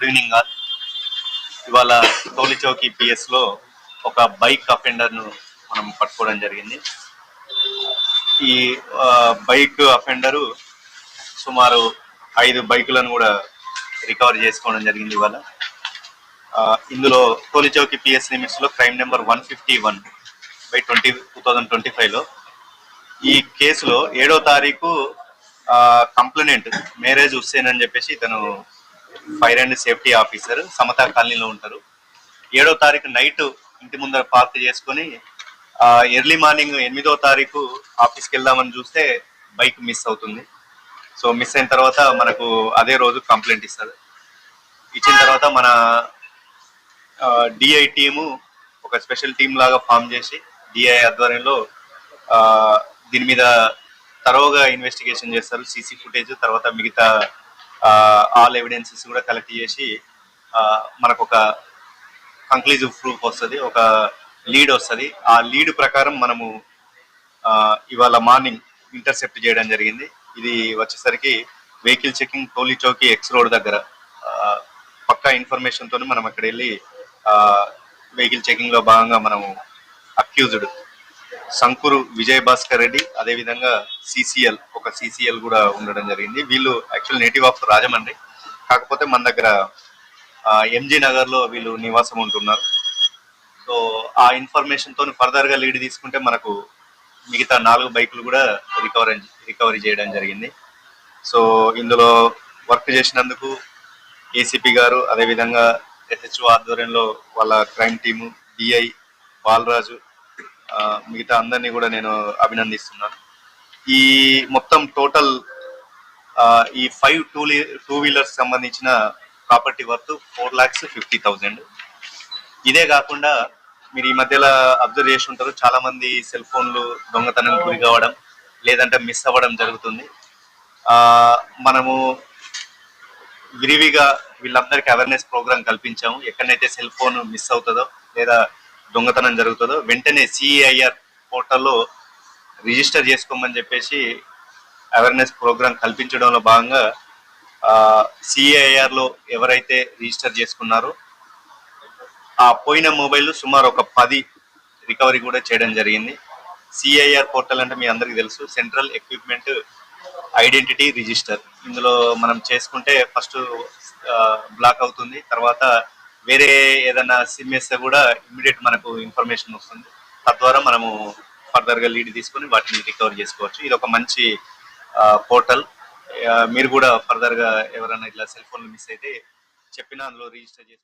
Good evening all. ఇవాళ టోలీ Chowki PS లో ఒక బైక్ అఫెండర్ ను మనం పట్టుకోవడం జరిగింది. ఈ బైక్ అఫెండరు సుమారు 5 బైకులను కూడా రికవర్ చేసుకోవడం జరిగింది. ఇవాళ ఇందులో టోలీ చౌకీ పిఎస్ లిమిట్స్ లో క్రైమ్ నెంబర్ 151/2025 లో ఈ కేసులో 7వ తారీఖు కంప్లైనెంట్ మేరేజ్ హుస్సేన్ అని చెప్పేసి ఇతను ఫైర్ అండ్ సేఫ్టీ ఆఫీసర్ సమతా కాలనీలో ఉంటారు. 7వ తారీఖు నైట్ ఇంటి ముందర పార్క్ చేసుకొని ఎర్లీ మార్నింగ్ 8వ తారీఖు ఆఫీస్కి వెళ్దామని చూస్తే బైక్ మిస్ అవుతుంది. సో మిస్ అయిన తర్వాత మనకు అదే రోజు కంప్లైంట్ ఇస్తారు. ఇచ్చిన తర్వాత మన డిఐ టీము ఒక స్పెషల్ టీమ్ లాగా ఫామ్ చేసి డిఐ ఆధ్వర్యంలో దీని మీద తరోగా ఇన్వెస్టిగేషన్ చేస్తారు. సీసీ ఫుటేజ్ తర్వాత మిగతా ఆల్ ఎవిడెన్సెస్ కూడా కలెక్ట్ చేసి మనకు ఒక కంక్లూజివ్ ప్రూఫ్ వస్తుంది, ఒక లీడ్ వస్తుంది. ఆ లీడ్ ప్రకారం మనము ఇవాళ మార్నింగ్ ఇంటర్సెప్ట్ చేయడం జరిగింది. ఇది వచ్చేసరికి vehicle checking Toli Chowki X road దగ్గర పక్కా ఇన్ఫర్మేషన్ తోని మనం అక్కడ వెళ్ళి వెహికల్ చెకింగ్ లో భాగంగా మనము అక్యూజ్డ్ సంకూరు విజయ్ భాస్కర్ రెడ్డి, అదే విధంగా సిసిఎల్ కూడా ఉండడం జరిగింది. వీళ్ళు యాక్చువల్ నేటివ్ ఆఫ్ రాజమండ్రి, కాకపోతే మన దగ్గర ఎంజీ నగర్ లో వీళ్ళు నివాసం ఉంటున్నారు. సో ఆ ఇన్ఫర్మేషన్ తో ఫర్దర్ గా లీడ్ తీసుకుంటే మనకు మిగతా 4 బైకులు కూడా రికవరీ చేయడం జరిగింది. సో ఇందులో వర్క్ చేసినందుకు ఏసీపీ గారు, అదేవిధంగా ఎస్హెచ్ఓ ఆధ్వర్యంలో వాళ్ళ క్రైమ్ టీము, డిఐ బాలరాజు, మిగతా అందరినీ కూడా నేను అభినందిస్తున్నాను. ఈ మొత్తం టోటల్ ఈ 5 టూ వీలర్స్ సంబంధించిన ప్రాపర్టీ వర్త్ 4,50,000. ఇదే కాకుండా మీరు ఈ మధ్యలో అబ్జర్వ్ చేసి ఉంటారు, చాలా మంది సెల్ ఫోన్లు దొంగతనం గురి కావడం లేదంటే మిస్ అవ్వడం జరుగుతుంది. మనము విరివిగా వీళ్ళందరికీ అవేర్నెస్ ప్రోగ్రామ్ కల్పించాము. ఎక్కడైతే సెల్ ఫోన్ మిస్ అవుతుందో లేదా దొంగతనం జరుగుతుందో వెంటనే సిఐఆర్ పోర్టల్లో రిజిస్టర్ చేసుకోమని చెప్పేసి అవేర్నెస్ ప్రోగ్రామ్ కల్పించడంలో భాగంగా సిఐఆర్ లో ఎవరైతే రిజిస్టర్ చేసుకున్నారో ఆ పోయిన మొబైల్ సుమారు ఒక 10 రికవరీ కూడా చేయడం జరిగింది. సిఐఆర్ పోర్టల్ అంటే మీ అందరికీ తెలుసు, సెంట్రల్ ఎక్విప్మెంట్ ఐడెంటిటీ రిజిస్టర్. ఇందులో మనం చేసుకుంటే ఫస్ట్ బ్లాక్ అవుతుంది, తర్వాత వేరే ఏదైనా సిమ్ వేస్తే కూడా ఇమ్మీడియట్ మనకు ఇన్ఫర్మేషన్ వస్తుంది. తద్వారా మనము ఫర్దర్ గా లీడ్ తీసుకొని వాటిని రికవర్ చేసుకోవచ్చు. ఇది ఒక మంచి పోర్టల్. మీరు కూడా ఫర్దర్ గా ఎవరైనా ఇట్లా సెల్ ఫోన్ మిస్ అయితే చెప్పినా అందులో రిజిస్టర్ చేసుకోవచ్చు.